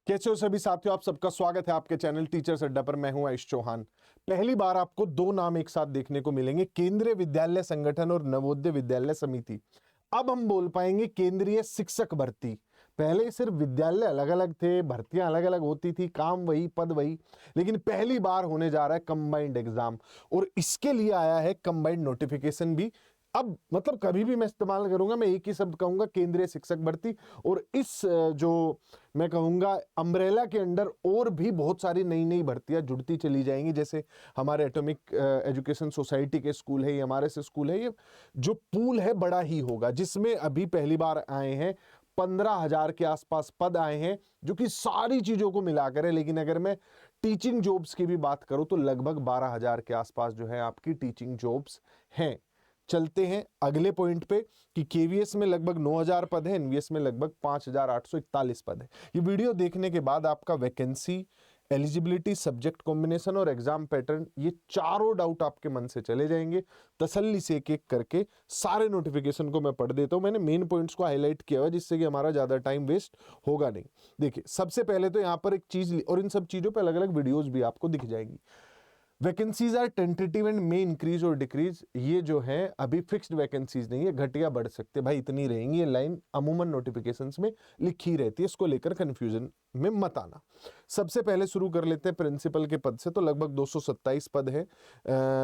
कैसे हो सभी साथियों, आप सबका स्वागत है आपके चैनल टीचर्स अड्डा पर। मैं हूं आयुष चौहान। पहली बार आपको दो नाम एक साथ देखने को मिलेंगे, केंद्रीय विद्यालय संगठन और नवोदय विद्यालय समिति। अब हम बोल पाएंगे केंद्रीय शिक्षक भर्ती। पहले सिर्फ विद्यालय अलग अलग थे, भर्तियां अलग अलग होती थी, काम वही पद वही, लेकिन पहली बार होने जा रहा है कंबाइंड एग्जाम और इसके लिए आया है कंबाइंड नोटिफिकेशन भी। अब मतलब कभी भी मैं इस्तेमाल करूंगा, मैं एक ही शब्द कहूंगा, केंद्रीय शिक्षक भर्ती। और इस जो मैं कहूंगा अम्ब्रेला के अंडर और भी बहुत सारी नई नई भर्तियां जुड़ती चली जाएंगी। जैसे हमारे एटॉमिक एजुकेशन सोसाइटी के स्कूल है, ये हमारे से स्कूल है, ये जो पूल है बड़ा ही होगा, जिसमें अभी पहली बार आए हैं 15,000 के आसपास पद आए हैं, जो कि सारी चीजों को मिलाकर है। लेकिन अगर मैं टीचिंग जॉब्स की भी बात करूं तो लगभग 12,000 के आसपास जो है आपकी टीचिंग जॉब्स हैं। चलते हैं अगले पॉइंट पे कि केवीएस में लगभग 9,000 पद है, एनवीएस में लगभग 5,841 पद है। ये वीडियो देखने के बाद आपका वैकेंसी, एलिजिबिलिटी, सब्जेक्ट कॉम्बिनेशन और एग्जाम पैटर्न, ये चारों डाउट आपके मन से चले जाएंगे। तसल्ली से एक एक करके सारे नोटिफिकेशन को मैं पढ़ देता हूं। मैंने मेन पॉइंट्स को हाईलाइट किया हुआ जिससे कि हमारा ज्यादा टाइम वेस्ट होगा नहीं। देखिए, सबसे पहले तो यहां पर एक चीज, और इन सब चीजों पर अलग अलग वीडियोज भी आपको दिख जाएंगी। Vacancies are tentative and may increase और डिक्रीज। ये जो है अभी फिक्स्ड वैकेंसीज नहीं है, घट या बढ़ सकते, भाई इतनी रहेंगी। ये लाइन अमूमन नोटिफिकेशंस में लिखी रहती है, इसको लेकर कंफ्यूजन में मत आना। सबसे पहले शुरू कर लेते हैं प्रिंसिपल के पद से, तो लगभग 227 पद है।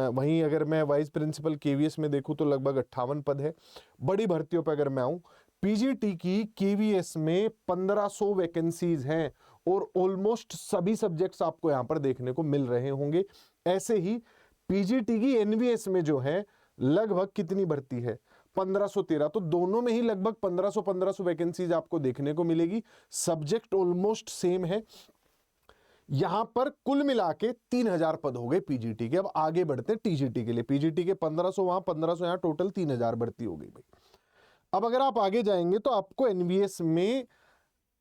वहीं अगर मैं वाइस प्रिंसिपल केवीएस में देखूं तो लगभग 58 पद है। बड़ी भर्तियों पर अगर मैं आऊं, पीजीटी की केवीएस में 1500 वैकेंसीज हैं और ऑलमोस्ट सभी सब्जेक्ट्स आपको यहां पर देखने को मिल रहे होंगे। ऐसे ही पीजीटी की एनवीएस में जो है लगभग कितनी भर्ती है, 1513। तो दोनों में ही लगभग 1500 वैकेंसीज आपको देखने को मिलेगी। सब्जेक्ट ऑलमोस्ट सेम है। यहां पर कुल मिला के 3,000 पद हो गए पीजीटी के। अब आगे बढ़ते हैं टीजीटी के लिए। पीजीटी के 1500 वहां, 1500 यहां, टोटल 3,000 भर्ती हो गई भाई। अब अगर आप आगे जाएंगे तो आपको एनवीएस में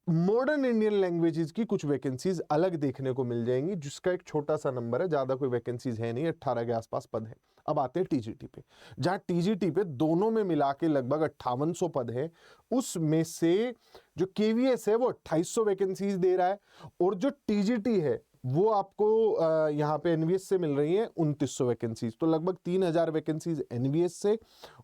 मॉडर्न इंडियन लैंग्वेजेस की कुछ वैकेंसीज अलग देखने को मिल जाएंगी, जिसका एक छोटा सा नंबर है, ज्यादा कोई वैकेंसीज है नहीं, 18 के आसपास पद है। अब आते हैं टीजीटी पे, जहां टीजीटी पे दोनों में मिला के लगभग 5800 पद है। उसमें से जो केवीएस है वो 2800 वैकेंसीज दे रहा है, और जो टीजीटी है वो आपको यहां पे एनवीएस से मिल रही है 2900 वैकेंसीज। तो लगभग 3,000 वैकेंसीज एनवीएस से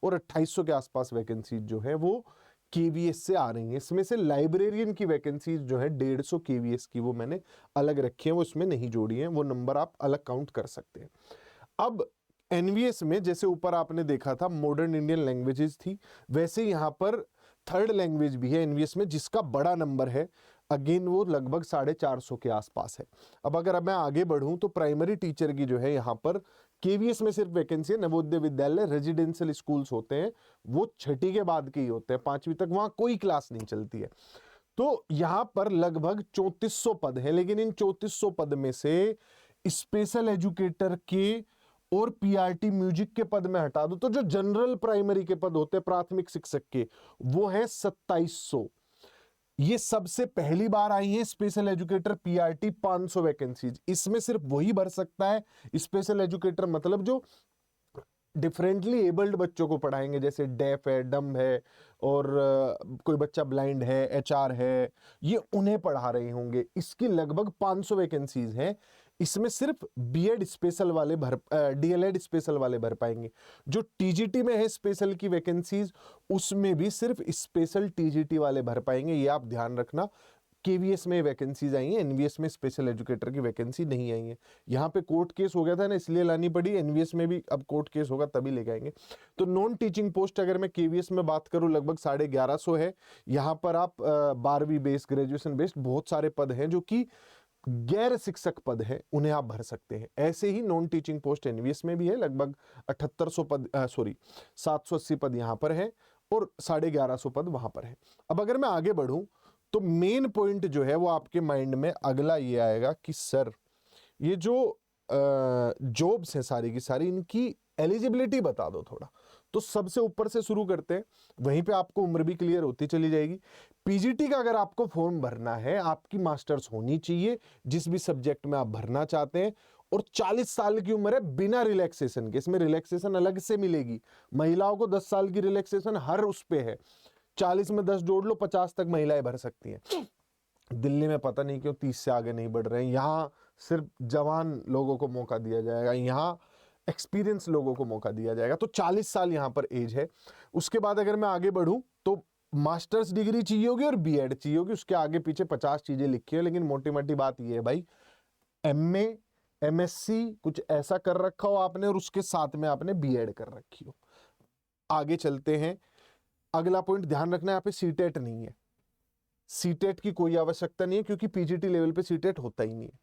और 2800 के आसपास वैकेंसीज जो है वो केवीएस से आ रही है। इसमें से लाइब्रेरियन की वैकेंसीज जो है 150 केवीएस की, वो मैंने अलग रखी है, वो इसमें नहीं जोड़ी है, वो नंबर आप अलग काउंट कर सकते हैं। अब एनवीएस में जैसे ऊपर आपने देखा था मॉडर्न इंडियन लैंग्वेजेस थी, वैसे यहां पर थर्ड लैंग्वेज भी है एनवीएस में, जिसका बड़ा नंबर है। अगेन वो लगभग 450 के आसपास है। अब मैं आगे बढ़ूं तो प्राइमरी टीचर की जो है यहां पर केवीएस में सिर्फ वैकेंसी है। नवोदय विद्यालय रेजिडेंशियल स्कूल्स होते हैं, वो 6ठी के बाद के ही होते हैं, 5वीं तक वहां कोई क्लास नहीं चलती है। तो यहां पर लगभग 3400 पद है। लेकिन इन 3400 पद में से स्पेशल एजुकेटर के और पीआरटी म्यूजिक के पद में हटा दो तो जो जनरल प्राइमरी के पद होते हैं प्राथमिक शिक्षक के, वो है 2700। ये सबसे पहली बार आई है स्पेशल एजुकेटर पीआरटी 500 वैकेंसीज। इसमें सिर्फ वही भर सकता है स्पेशल एजुकेटर, मतलब जो डिफरेंटली एबल्ड बच्चों को पढ़ाएंगे, जैसे डेफ है, डम है, और कोई बच्चा ब्लाइंड है, एचआर है, ये उन्हें पढ़ा रहे होंगे। इसकी लगभग 500 वैकेंसीज हैं। इसमें सिर्फ बीएड स्पेशल वाले डीएलएड स्पेशल वाले भर पाएंगे। जो टीजीटी में है स्पेशल की वैकेंसीज, उसमें भी सिर्फ स्पेशल टीजीटी वाले भर पाएंगे, ये आप ध्यान रखना। केवीएस में वैकेंसीज आई हैं, एनवीएस में स्पेशल एजुकेटर की वैकेंसी नहीं आई है। यहां पे कोर्ट केस हो गया था ना, इसलिए लानी पड़ी। एनवीएस में भी अब कोर्ट केस होगा तभी लेके आएंगे। तो नॉन टीचिंग पोस्ट अगर मैं केवीएस में बात करूं लगभग 1150 है। यहां पर आप 12वीं बेस्ड, ग्रेजुएशन बेस्ड बहुत सारे पद हैं जो कि गैर शिक्षक पद है, उन्हें आप भर सकते हैं। ऐसे ही नॉन टीचिंग पोस्ट एनवीएस में भी है, लगभग 7800 पद, 780 पद यहां पर है और 1150 पद वहां पर है। अब अगर मैं आगे बढ़ूं तो मेन पॉइंट जो है वो आपके माइंड में अगला ये आएगा कि सर ये जो जॉब्स हैं सारी की सारी, इनकी एलिजिबिलिटी बता दो थोड़ा। तो सबसे ऊपर से शुरू करते हैं, वहीं पे आपको उम्र भी क्लियर होती चली जाएगी। पीजीटी का अगर आपको फॉर्म भरना है, आपकी मास्टर्स होनी चाहिए जिस भी सब्जेक्ट में आप भरना चाहते हैं, और 40 साल की उम्र है बिना रिलैक्सेशन के। इसमें रिलैक्सेशन अलग से मिलेगी। महिलाओं को 10 साल की रिलैक्सेशन हर उस पे है, 40 में 10 जोड़ लो, 50 तक महिलाएं भर सकती हैं। दिल्ली में पता नहीं क्यों 30 से आगे नहीं बढ़ रहे हैं। यहाँ सिर्फ जवान लोगों को मौका दिया जाएगा, यहाँ एक्सपीरियंस लोगों को मौका दिया जाएगा। तो 40 साल यहाँ पर एज है। उसके बाद अगर मैं आगे बढ़ूं तो मास्टर्स डिग्री चाहिए होगी और बीएड चाहिए होगी। उसके आगे पीछे 50 चीजें लिखी है, लेकिन मोटी मोटी बात ये है भाई, एमए एमएससी कुछ ऐसा कर रखा हो आपने और उसके साथ में आपने बीएड कर रखी हो। आगे चलते हैं। अगला पॉइंट ध्यान रखना, यहाँ पे सीटेट नहीं है। सीटेट की कोई आवश्यकता नहीं है क्योंकि पीजीटी लेवल पे सीटेट होता ही नहीं है।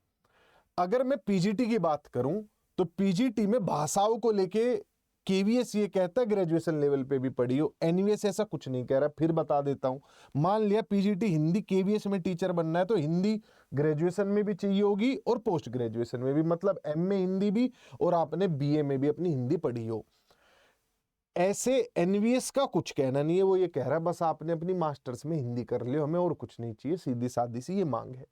अगर मैं पीजीटी की बात करूं तो पीजीटी में भाषाओं को लेके केवीएस ये कहता है ग्रेजुएशन लेवल पे भी पढ़ी हो, एनवीएस ऐसा कुछ नहीं कह रहा। फिर बता देता हूं, मान लिया पीजीटी हिंदी केवीएस में टीचर बनना है तो हिंदी ग्रेजुएशन में भी चाहिए होगी और पोस्ट ग्रेजुएशन में भी, मतलब एमए हिंदी भी और आपने बीए में भी अपनी हिंदी पढ़ी हो। ऐसे एनवीएस का कुछ कहना नहीं है, वो ये कह रहा है बस आपने अपनी मास्टर्स में हिंदी कर लियो, हमें और कुछ नहीं चाहिए, सीधी सादी सी ये मांग है।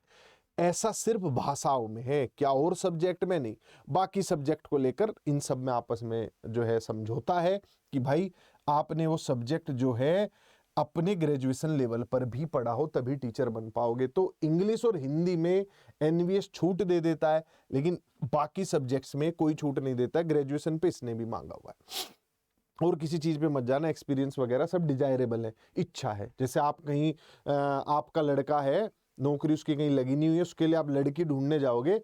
ऐसा सिर्फ भाषाओं में है, क्या और सब्जेक्ट में नहीं। बाकी सब्जेक्ट को लेकर इन सब में आपस में जो है समझौता है कि भाई आपने वो सब्जेक्ट जो है अपने ग्रेजुएशन लेवल पर भी पढ़ा हो तभी टीचर बन पाओगे। तो इंग्लिश और हिंदी में एनवीएस छूट दे देता है, लेकिन बाकी सब्जेक्ट्स में कोई छूट नहीं देता है। ग्रेजुएशन पे इसने भी मांगा हुआ है। और किसी चीज पे मत जाना, एक्सपीरियंस वगैरह सब डिजायरेबल है, इच्छा है। जैसे आप कहीं आपका लड़का है, नौकरी उसकी कहीं लगी नहीं हुई है, उसके लिए आप लड़की ढूंढने जाओगे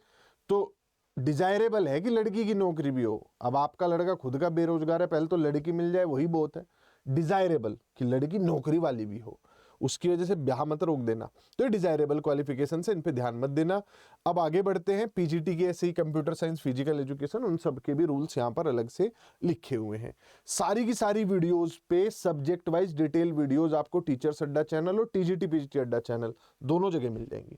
तो डिजायरेबल है कि लड़की की नौकरी भी हो। अब आपका लड़का खुद का बेरोजगार है, पहले तो लड़की मिल जाए वही बहुत है। डिजायरेबल कि लड़की नौकरी वाली भी हो, उसकी वजह से ब्याह मत रोक देना। तो डिजायरेबल क्वालिफिकेशन से इन पे ध्यान मत देना। अब आगे बढ़ते हैं। पीजीटी के ऐसे ही कंप्यूटर साइंस, फिजिकल एजुकेशन, उन सब के भी रूल्स यहाँ पर अलग से लिखे हुए हैं। सारी की सारी वीडियोस पे सब्जेक्ट वाइज डिटेल वीडियोस आपको टीचर्स अड्डा चैनल और टीजीटी पीजीटी अड्डा चैनल दोनों जगह मिल जाएंगी।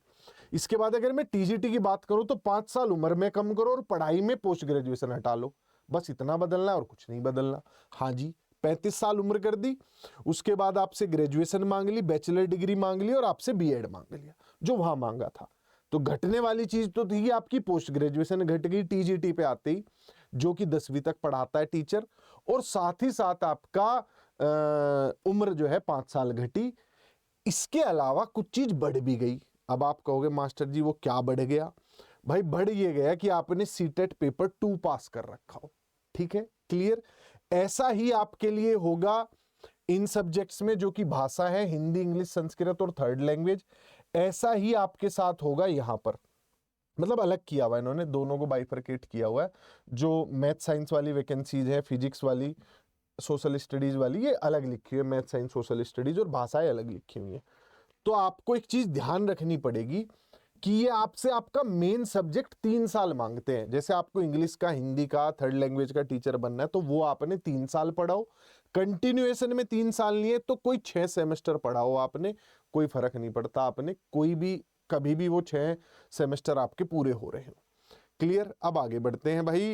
इसके बाद अगर मैं टीजीटी की बात करूं तो 5 साल उम्र में कम करो और पढ़ाई में पोस्ट ग्रेजुएशन हटा लो, बस इतना बदलना है और कुछ नहीं बदलना। हाँ जी, 35 साल उम्र कर दी, उसके बाद आपसे ग्रेजुएशन मांग ली, बैचलर डिग्री मांग ली और आपसे बीएड मांग लिया जो वहां मांगा था। तो घटने वाली चीज तो थी आपकी पोस्ट ग्रेजुएशन घट गई टीजीटी पे आते ही, जो कि 10वीं तक पढ़ाता है टीचर, और साथ ही साथ आपका उम्र जो है 5 साल घटी। इसके अलावा कुछ चीज बढ़ भी गई। अब आप कहोगे मास्टर जी वो क्या बढ़ गया? भाई बढ़ ये गया कि आपने सीटेट पेपर 2 पास कर रखा हो। ठीक है, क्लियर। ऐसा ही आपके लिए होगा इन सब्जेक्ट्स में जो कि भाषा है, हिंदी, इंग्लिश, संस्कृत और थर्ड लैंग्वेज। ऐसा ही आपके साथ होगा यहां पर, मतलब अलग किया हुआ है इन्होंने, दोनों को बाइफरकेट किया हुआ है। जो मैथ साइंस वाली वैकेंसीज है, फिजिक्स वाली, सोशल स्टडीज वाली, ये अलग लिखी हुई है। मैथ साइंस सोशल स्टडीज और भाषाएं अलग लिखी हुई है। तो आपको एक चीज ध्यान रखनी पड़ेगी कि ये आपसे आपका मेन सब्जेक्ट 3 साल मांगते हैं। जैसे आपको इंग्लिश का, हिंदी का, थर्ड लैंग्वेज का टीचर बनना है तो वो आपने 3 साल पढ़ाओ, कंटिन्यूएशन में 3 साल लिए तो कोई 6 सेमेस्टर पढ़ाओ आपने, कोई फर्क नहीं पड़ता। आपने कोई भी कभी भी वो 6 सेमेस्टर आपके पूरे हो रहे हो। क्लियर। अब आगे बढ़ते हैं भाई।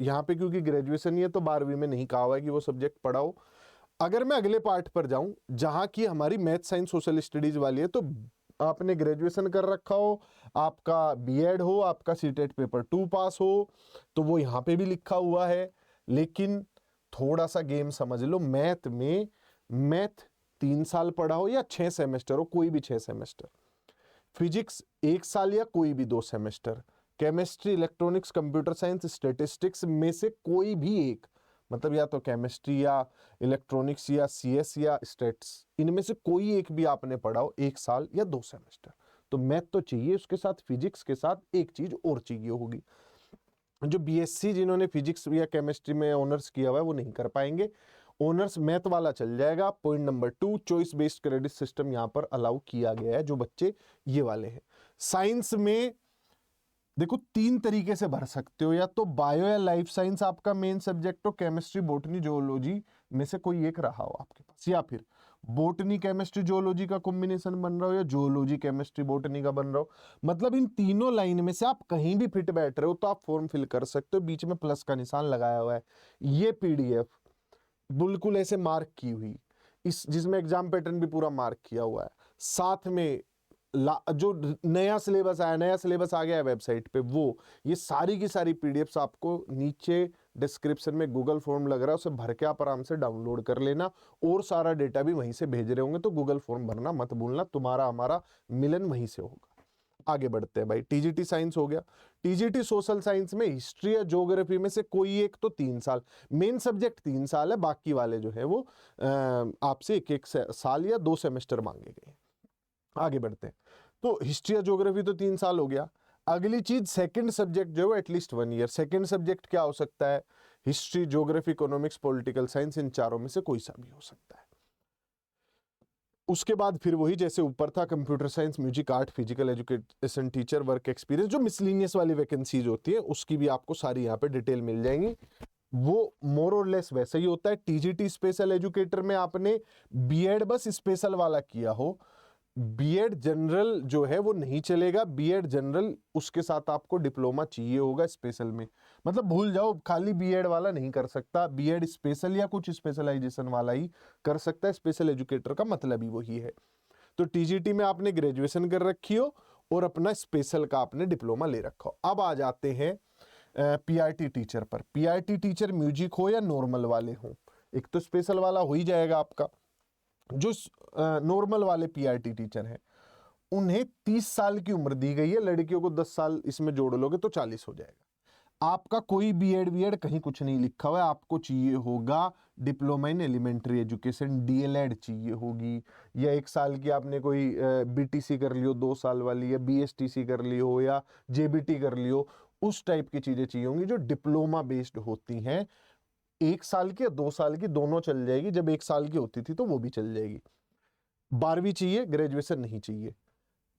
यहाँ पे क्योंकि ग्रेजुएशन ही है तो 12वीं में नहीं कहा हुआ है कि वो सब्जेक्ट पढ़ाओ। अगर मैं अगले पार्ट पर जाऊं जहां की हमारी मैथ साइंस सोशल स्टडीज वाली है, तो आपने ग्रेजुएशन कर रखा हो, आपका बीएड हो, आपका सीटेट पेपर 2 पास हो, तो वो यहाँ पे भी लिखा हुआ है। लेकिन थोड़ा सा गेम समझ लो, मैथ में मैथ 3 साल पढ़ा हो या 6 सेमेस्टर हो, कोई भी 6 सेमेस्टर, फिजिक्स 1 साल या कोई भी 2 semester, chemistry, electronics, computer science, statistics में से कोई भी एक, मतलब या तो केमिस्ट्री या इलेक्ट्रॉनिक्स या सीएस या स्टैट्स, इनमें से कोई एक भी आपने पढ़ा हो 1 साल या 2 सेमेस्टर, तो मैथ तो चाहिए, उसके साथ फिजिक्स के साथ एक चीज और चाहिए होगी। जो बीएससी जिन्होंने फिजिक्स या केमिस्ट्री में ऑनर्स किया हुआ है वो नहीं कर पाएंगे, ऑनर्स मैथ वाला चल जाएगा। Point number 2, choice based credit system यहाँ पर अलाउ किया गया है जो बच्चे ये वाले हैं। साइंस में देखो 3 तरीके से भर सकते हो, या तो बायो या लाइफ साइंस आपका मेन सब्जेक्ट हो, केमिस्ट्री, बॉटनी, जियोलॉजी में से कोई एक रहा हो आपके पास, या फिर बॉटनी केमिस्ट्री जियोलॉजी का कॉम्बिनेशन बन रहा हो या जियोलॉजी केमिस्ट्री बॉटनी का बन रहा हो। मतलब इन तीनों लाइन में से आप कहीं भी फिट बैठ रहे हो तो आप फॉर्म फिल कर सकते हो। बीच में प्लस का निशान लगाया हुआ है। ये पीडीएफ बिल्कुल ऐसे मार्क की हुई, इस जिसमें एग्जाम पैटर्न भी पूरा मार्क किया हुआ है, साथ में जो नया सिलेबस आया, नया सिलेबस आ गया है वेबसाइट पे, वो ये सारी की सारी पीडीएफ्स आपको नीचे डिस्क्रिप्शन में गूगल फॉर्म लग रहा है, उसे भर के आप आराम से डाउनलोड कर लेना, और सारा डेटा भी वहीं से भेज रहे होंगे, तो गूगल फॉर्म भरना मत भूलना, तुम्हारा हमारा मिलन वहीं से होगा। आगे बढ़ते हैं भाई। टीजीटी साइंस हो गया। टीजीटी सोशल साइंस में हिस्ट्री या ज्योग्राफी में से कोई एक तो 3 साल, मेन सब्जेक्ट 3 साल है, बाकी वाले जो है वो आपसे एक एक साल या 2 सेमेस्टर मांगे गए। आगे बढ़ते हैं। तो हिस्ट्री या ज्योग्राफी तो 3 साल हो गया। अगली चीज सेकंड सब्जेक्ट जो है एटलीस्ट 1 ईयर। सेकंड सब्जेक्ट क्या हो सकता है? History, geography, economics, political science, इन चारों में से कोई सा भी हो सकता है। उसके बाद फिर वही जैसे ऊपर था, computer science, music, art, physical education teacher, work experience, जो मिसलिनियस वाली वैकेंसीज होती है उसकी भी आपको सारी यहाँ पे डिटेल मिल जाएंगी। वो मोर और लेस वैसा ही होता है। टीजीटी स्पेशल एजुकेटर में आपने बीएड बस स्पेशल वाला किया हो, बीएड जनरल जो है वो नहीं चलेगा। बीएड जनरल उसके साथ आपको डिप्लोमा चाहिए होगा स्पेशल में, मतलब भूल जाओ, खाली बीएड वाला नहीं कर सकता, बीएड स्पेशल या कुछ स्पेशलाइजेशन वाला ही कर सकता है। स्पेशल एजुकेटर का मतलब ही वही है। तो टीजीटी में आपने ग्रेजुएशन कर रखी हो और अपना स्पेशल का आपने डिप्लोमा ले रखा हो। अब आ जाते हैं पीआरटी टीचर पर। पीआरटी टीचर म्यूजिक हो या नॉर्मल वाले हो, एक तो स्पेशल वाला हो ही जाएगा आपका। जो नॉर्मल वाले पीआरटी टीचर हैं उन्हें 30 साल की उम्र दी गई है, लड़कियों को 10 साल इसमें जोड़ लोगे तो 40 हो जाएगा। आपका कोई बीएड कहीं कुछ नहीं लिखा हुआ है, आपको चाहिए होगा diploma in elementary education, DElEd चाहिए होगी, या 1 साल की आपने कोई बीटीसी कर लियो 2 साल वाली, या बीएसटीसी कर ली हो, या जेबीटी कर लियो, उस टाइप की चीजें चाहिए होंगी जो डिप्लोमा बेस्ड होती हैं। 1 साल की या 2 साल की दोनों चल जाएगी, जब 1 साल की होती थी तो वो भी चल जाएगी। 12वीं चाहिए, ग्रेजुएशन नहीं चाहिए।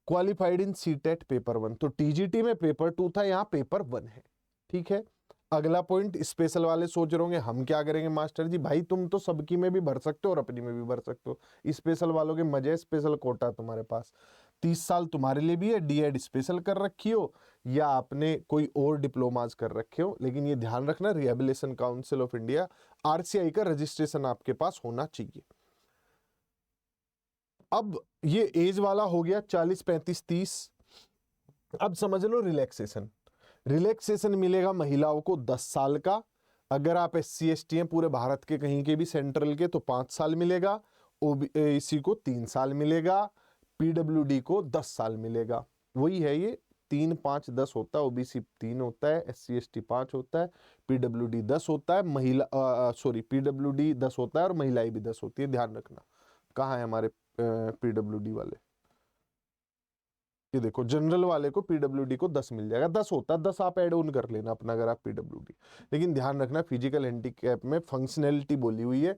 क्वालिफाइड इन सीटेट पेपर 1, तो टीजीटी में पेपर 2 था, यहाँ पेपर 1 है। ठीक है। अगला पॉइंट, स्पेशल वाले सोच रहे होंगे हम क्या करेंगे मास्टर जी, भाई तुम तो सबकी में भी भर सकते हो और अपनी में भी भर सकते हो। स्पेशल वालों के मजे, स्पेशल कोटा तुम्हारे पास, 30 साल तुम्हारे लिए भी है, डीएड स्पेशल कर रखी हो या आपने कोई और डिप्लोमाज कर रखे हो, लेकिन ये ध्यान रखना rehabilitation council of India RCI का रजिस्ट्रेशन आपके पास होना चाहिए। अब ये एज वाला हो गया 40, 35, 30। अब समझ लो रिलैक्सेशन। रिलैक्सेशन मिलेगा महिलाओं को 10 साल का, अगर आप SC/ST हैं पूरे भारत के कहीं के भी सेंट्रल के तो 5 साल मिलेगा, ओबीसी को 3 साल मिलेगा, पीडब्ल्यूडी को 10 साल मिलेगा। वही है ये 3, 5, 10 होता है, ओबीसी 3 होता है, SC/ST 5 होता है, पीडब्ल्यूडी 10 होता है, पीडब्ल्यूडी 10 होता है और महिलाएं भी 10 होती है। ध्यान रखना। कहाँ है हमारे पीडब्ल्यूडी वाले? ये देखो, जनरल वाले को पीडब्ल्यूडी को 10 मिल जाएगा, 10 होता है, 10 आप ऐड ऑन कर लेना अपना अगर आप पीडब्ल्यूडी। लेकिन ध्यान रखना फिजिकल हैंडीकैप में फंक्शनैलिटी बोली हुई है।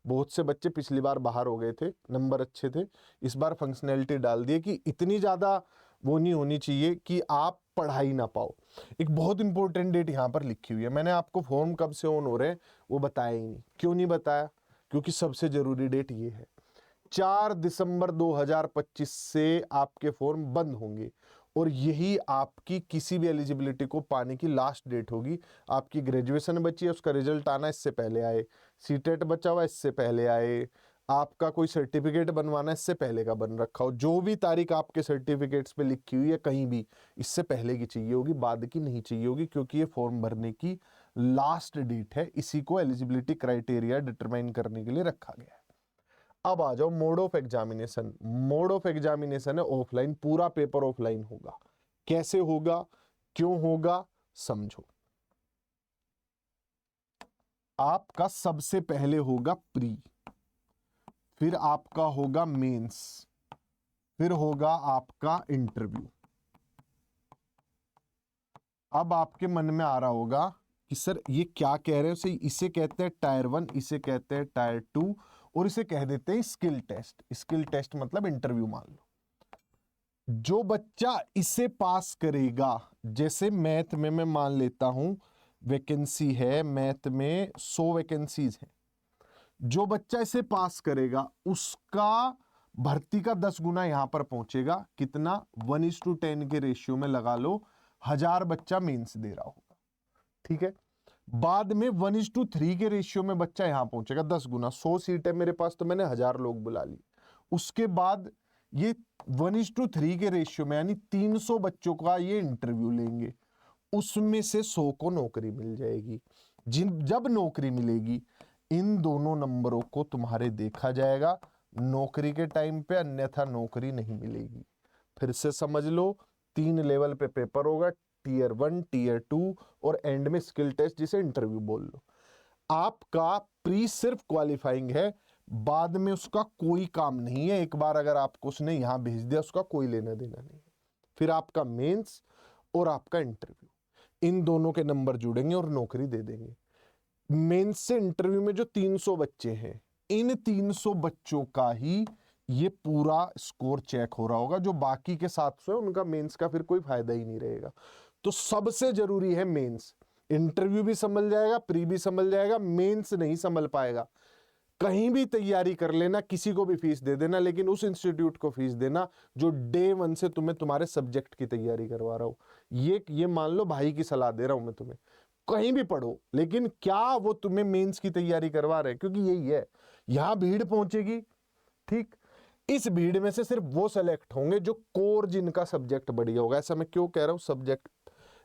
बहुत से बच्चे पिछली बार बाहर हो गए थे, नंबर अच्छे थे, इस बार फंक्शनैलिटी डाल दिए कि इतनी ज्यादा वो नहीं होनी चाहिए कि आप पढ़ाई ना पाओ। एक बहुत इंपॉर्टेंट डेट यहाँ पर लिखी हुई है, मैंने आपको फॉर्म कब से ऑन हो रहे हैं वो बताया ही नहीं। क्यों नहीं बताया? क्योंकि सबसे जरूरी डेट ये है, 4 दिसंबर 2025 से आपके फॉर्म बंद होंगे और यही आपकी किसी भी एलिजिबिलिटी को पाने की लास्ट डेट होगी। आपकी ग्रेजुएशन बची है, उसका रिजल्ट आना इससे पहले आए, सीटेट बचा हुआ इससे पहले आए, आपका कोई सर्टिफिकेट बनवाना इससे पहले का बन रखा हो, जो भी तारीख आपके सर्टिफिकेट्स पे लिखी हुई है कहीं भी, इससे पहले की चाहिए होगी, बाद की नहीं चाहिए होगी, क्योंकि ये फॉर्म भरने की लास्ट डेट है। इसी को एलिजिबिलिटी क्राइटेरिया डिटरमाइन करने के लिए रखा गया है। अब आ जाओ mode of examination. Mode of examination है ऑफलाइन, पूरा पेपर ऑफलाइन होगा। कैसे होगा, क्यों होगा, समझो। आपका सबसे पहले होगा प्री, फिर आपका होगा मेंस, फिर होगा आपका इंटरव्यू। अब आपके मन में आ रहा होगा कि सर ये क्या कह रहे हैं, इसे कहते हैं टायर 1, इसे कहते हैं टायर 2 और इसे कह देते हैं स्किल टेस्ट। स्किल टेस्ट मतलब इंटरव्यू मान लो। जो बच्चा इसे पास करेगा, जैसे मैथ में मैं मान लेता हूं वैकेंसी है, मैथ में 100 वैकेंसीज हैं, जो बच्चा इसे पास करेगा उसका भर्ती का 10 गुना यहां पर पहुंचेगा। कितना? 1:10 के रेशियो में लगा लो, 1000 बच्चा मेंस दे रहा होगा। ठीक है। बाद में 1:3 के रेशियो में बच्चा यहां पहुंचेगा, 10 गुना, 100 सीट है मेरे पास तो मैंने 1000 लोग बुला ली। उसके बाद ये 1:3 के रेशियो में यानी 300 बच्चों का ये इंटरव्यू लेंगे, उसमें से 100 को नौकरी मिल जाएगी। जब नौकरी मिलेगी इन दोनों नंबरों को तुम्हारे देखा जाएगा नौकरी के टाइम पे, अन्यथा नौकरी नहीं मिलेगी। फिर से समझ लो, 3 लेवल पे पेपर होगा, टीयर 1, टीयर 2 और एंड में स्किल टेस्ट जिसे इंटरव्यू बोल लो। आपका प्री सिर्फ क्वालिफाइंग है, बाद में उसका कोई काम नहीं है। एक बार अगर आपको उसने यहां भेज दिया उसका कोई लेना देना नहीं है। फिर आपका मेंस और आपका इंटरव्यू, इन दोनों के नंबर जुड़ेंगे और नौकरी दे देंगे। मेंस से इंटरव्यू में जो 300 बच्चे हैं, इन 300 बच्चों का ही ये पूरा स्कोर चेक हो रहा होगा। जो बाकी के 700 है उनका मेंस का फिर कोई फायदा ही नहीं रहेगा। तो सबसे जरूरी है मेंस। इंटरव्यू भी संभल जाएगा, प्री भी संभल जाएगा, मेंस नहीं संभल पाएगा। कहीं भी तैयारी कर लेना, किसी को भी फीस दे देना, लेकिन उस इंस्टीट्यूट को फीस देना जो डे 1 से तुम्हें तुम्हारे सब्जेक्ट की तैयारी करवा रहा हो। ये मान लो भाई की सलाह दे रहा हूं मैं तुम्हें। कहीं भी पढ़ो, लेकिन क्या वो तुम्हें मेंस की तैयारी करवा रहे हैं? क्योंकि यही है, यहां भीड़ पहुंचेगी, ठीक, इस भीड़ में से सिर्फ वो सेलेक्ट होंगे जो कोर, जिनका सब्जेक्ट बढ़िया होगा। ऐसा मैं क्यों कह रहा हूं? सब्जेक्ट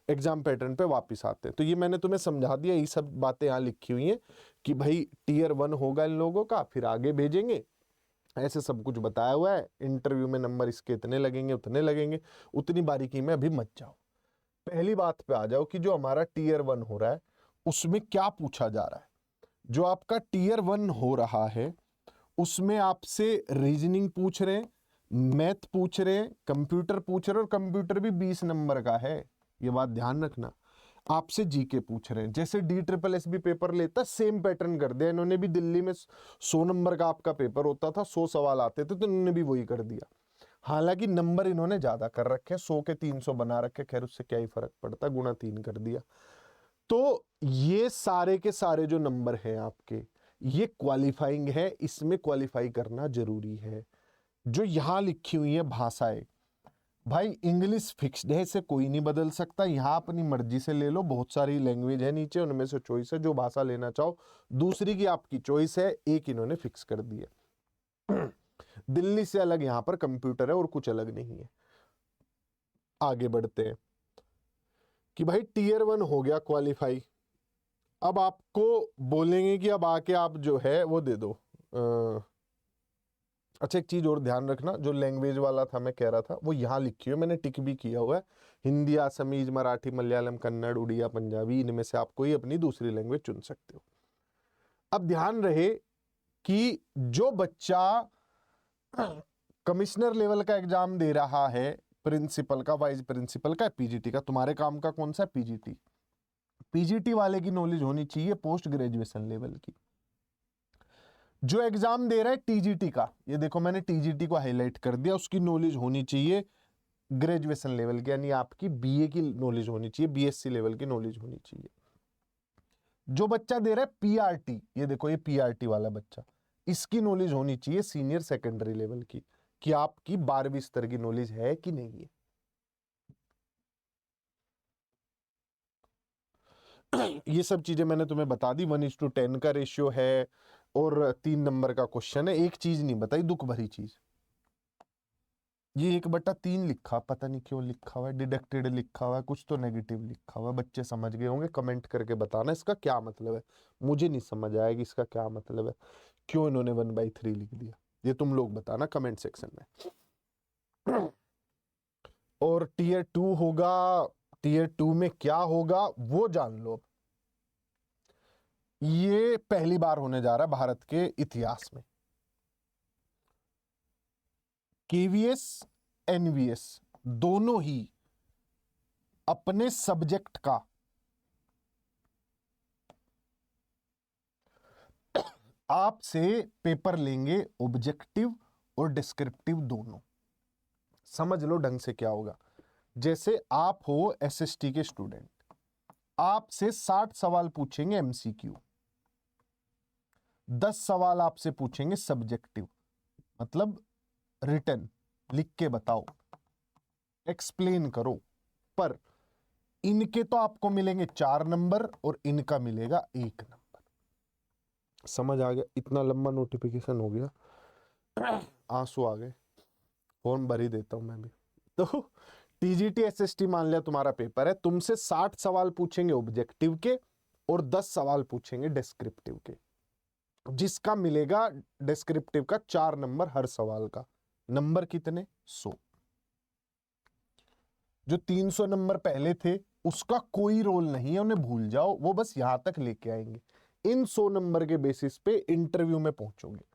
एग्जाम पैटर्न पे वापस आते हैं। तो ये मैंने तुम्हें समझा दिया, ये सब बातें यहाँ लिखी हुई हैं कि भाई टीयर 1 होगा इन लोगों का, फिर आगे भेजेंगे, ऐसे सब कुछ बताया हुआ है। इंटरव्यू में नंबर इसके इतने लगेंगे, उतने लगेंगे, उतनी बारीकी में अभी मत जाओ। पहली बात पे आ जाओ कि जो हमारा टीयर 1 हो रहा है उसमें क्या पूछा जा रहा है। जो आपका टीयर 1 हो रहा है उसमें आपसे रीजनिंग पूछ रहे हैं, मैथ पूछ रहे हैं, कंप्यूटर पूछ रहे हैं, और कंप्यूटर भी 20 नंबर का है, ये बात ध्यान रखना। आपसे जीके पूछ रहे हैं, जैसे DSSS भी पेपर लेता, सेम पैटर्न कर दिया इन्होंने भी। दिल्ली में 100 नंबर का आपका पेपर होता था, 100 सवाल आते थे, तो इन्होंने भी वही कर दिया। हालांकि नंबर इन्होंने ज्यादा कर रखे, 100 के 300 बना रखे, खैर उससे क्या ही फर्क पड़ता, गुणा 3 कर दिया। तो ये सारे के सारे जो नंबर हैं आपके, ये क्वालिफाइंग है, इसमें क्वालिफाई करना जरूरी है। जो यहां लिखी हुई है भाषाएं, भाई इंग्लिश फिक्स्ड है, इसे कोई नहीं बदल सकता। यहां अपनी मर्जी से ले लो, बहुत सारी लैंग्वेज है नीचे, उनमें से चॉइस है, जो भाषा लेना चाहो। दूसरी की आपकी चॉइस है, एक इन्होंने फिक्स कर दी है। दिल्ली से अलग यहां पर कंप्यूटर है और कुछ अलग नहीं है। आगे बढ़ते हैं कि भाई टीयर 1 हो गया क्वालिफाई। अब आपको बोलेंगे कि अब आके आप जो है वो दे दो। अच्छा, एक चीज और ध्यान रखना, जो लैंग्वेज वाला था मैं कह रहा था, वो यहाँ लिखी हुई है, मैंने टिक भी किया हुआ है। हिंदी, असमीज, मराठी, मलयालम, कन्नड़, उड़िया, पंजाबी, इनमें से आप कोई अपनी दूसरी लैंग्वेज चुन सकते हो। अब ध्यान रहे कि जो बच्चा कमिश्नर लेवल का एग्जाम दे रहा है, प्रिंसिपल का, वाइस प्रिंसिपल का, पीजीटी का, तुम्हारे काम का कौन सा है? पीजीटी। पीजीटी वाले की नॉलेज होनी चाहिए पोस्ट ग्रेजुएशन लेवल की। जो एग्जाम दे रहा है टीजीटी का, ये देखो मैंने टीजीटी को हाईलाइट कर दिया, उसकी नॉलेज होनी चाहिए ग्रेजुएशन लेवल की, यानी आपकी बीए की नॉलेज होनी चाहिए, बीएससी लेवल की नॉलेज होनी चाहिए। जो बच्चा दे रहा है पीआरटी, ये देखो ये पीआरटी वाला बच्चा, इसकी नॉलेज होनी चाहिए सीनियर सेकेंडरी लेवल की, कि आपकी 12वीं स्तर की नॉलेज है कि नहीं है। ये सब चीजें मैंने तुम्हें बता दी। 1:10 का रेशियो है और 3 नंबर का क्वेश्चन है। एक चीज नहीं बताई, दुख भरी चीज, ये 1/3 लिखा, पता नहीं क्यों लिखा हुआ है, डिडक्टेड लिखा हुआ है, कुछ तो नेगेटिव लिखा हुआ है। बच्चे समझ गए होंगे, कमेंट करके बताना इसका क्या मतलब है। मुझे नहीं समझ आया कि इसका क्या मतलब है, क्यों इन्होंने 1/3 लिख दिया, ये तुम लोग बताना कमेंट सेक्शन में। और टीयर 2 होगा, टीयर 2 में क्या होगा वो जान लो। ये पहली बार होने जा रहा है भारत के इतिहास में। केवीएस, एनवीएस दोनों ही अपने सब्जेक्ट का आपसे पेपर लेंगे, ऑब्जेक्टिव और डिस्क्रिप्टिव दोनों। समझ लो ढंग से क्या होगा। जैसे आप हो एसएसटी के स्टूडेंट, आपसे 60 सवाल पूछेंगे एमसीक्यू, 10 सवाल आपसे पूछेंगे सब्जेक्टिव, मतलब रिटन, लिख के बताओ, एक्सप्लेन करो। पर इनके तो आपको मिलेंगे 4 नंबर और इनका मिलेगा 1 नंबर। समझ आ गया? इतना लंबा नोटिफिकेशन हो गया, आंसू आ गए, फॉर्म भर ही देता हूं मैं भी। तो टीजीटी एसएसटी मान लिया तुम्हारा पेपर है, तुमसे 60 सवाल पूछेंगे ऑब्जेक्टिव के, और 10 सवाल पूछेंगे डिस्क्रिप्टिव के, जिसका मिलेगा डिस्क्रिप्टिव का 4 नंबर हर सवाल का। नंबर कितने? 100। जो 300 नंबर पहले थे उसका कोई रोल नहीं है, उन्हें भूल जाओ, वो बस यहां तक लेके आएंगे। इन 100 नंबर के बेसिस पे इंटरव्यू में पहुंचोगे।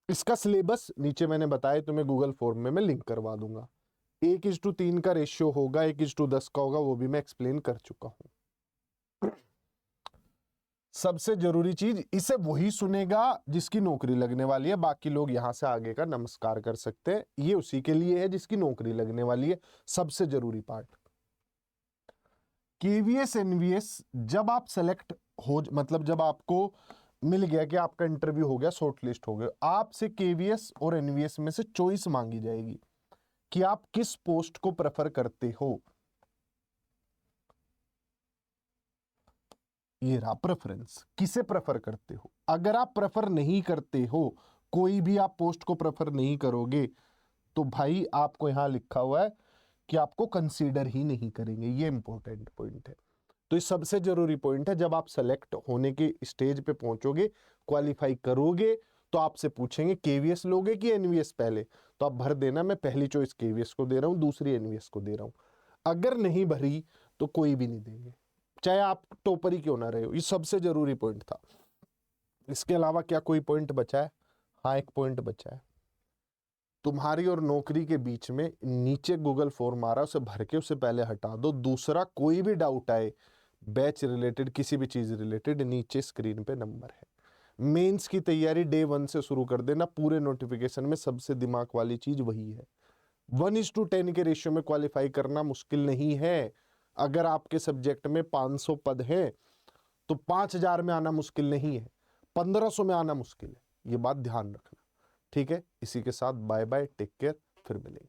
इसका सिलेबस नीचे मैंने बताया, तुम्हें गूगल फॉर्म में मैं लिंक करवा दूंगा। 1:3 का रेशियो होगा, 1:10 का होगा, वो भी मैं एक्सप्लेन कर चुका हूं। सबसे जरूरी चीज, इसे वही सुनेगा जिसकी नौकरी लगने वाली है। बाकी लोग यहां से आगे का नमस्कार कर सकते हैं, ये उसी के लिए है जिसकी नौकरी लगने वाली है। सबसे जरूरी पार्ट, केवीएस एनवीएस जब आप सेलेक्ट हो, मतलब जब आपको मिल गया कि आपका इंटरव्यू हो गया, शॉर्टलिस्ट हो गया, आपसे केवीएस और एनवीएस में से चॉइस मांगी जाएगी कि आप किस पोस्ट को प्रेफर करते हो। ये रहा प्रेफरेंस, किसे प्रेफर करते हो। अगर आप प्रेफर नहीं करते हो, कोई भी आप पोस्ट को प्रेफर नहीं करोगे, तो भाई आपको यहां लिखा हुआ है कि आपको कंसीडर ही नहीं करेंगे। ये इंपॉर्टेंट पॉइंट है। तो ये सबसे जरूरी पॉइंट है। जब आप सेलेक्ट होने के स्टेज पे पहुंचोगे, क्वालिफाई करोगे, तो आपसे पूछेंगे केवीएस लोगे कि एनवीएस पहले, तो आप भर देना मैं पहली चॉइस केवीएस को दे रहा हूं, दूसरी एनवीएस को दे रहा हूं। अगर नहीं भरी तो कोई भी नहीं देंगे, चाहे आप टॉपर ही क्यों ना रहे हो। ये सबसे जरूरी पॉइंट था। इसके अलावा क्या कोई पॉइंट बचा है? हाँ, एक पॉइंट बचा है। तुम्हारी और नौकरी के बीच में नीचे गूगल फॉर्म आ रहा है, उसे भर के उसे पहले हटा दो। दूसरा, कोई भी डाउट आए बैच रिलेटेड, किसी भी चीज रिलेटेड, नीचे स्क्रीन पे नंबर है। मेंस की तैयारी डे 1 से शुरू कर देना। पूरे नोटिफिकेशन में सबसे दिमाग वाली चीज वही है। 1:10 के रेशियो में क्वालिफाई करना मुश्किल नहीं है। अगर आपके सब्जेक्ट में 500 पद हैं तो 5000 में आना मुश्किल नहीं है, 1500 में आना मुश्किल है। ये बात ध्यान रखना, ठीक है। इसी के साथ बाय बाय, टेक केयर, फिर मिलेंगे।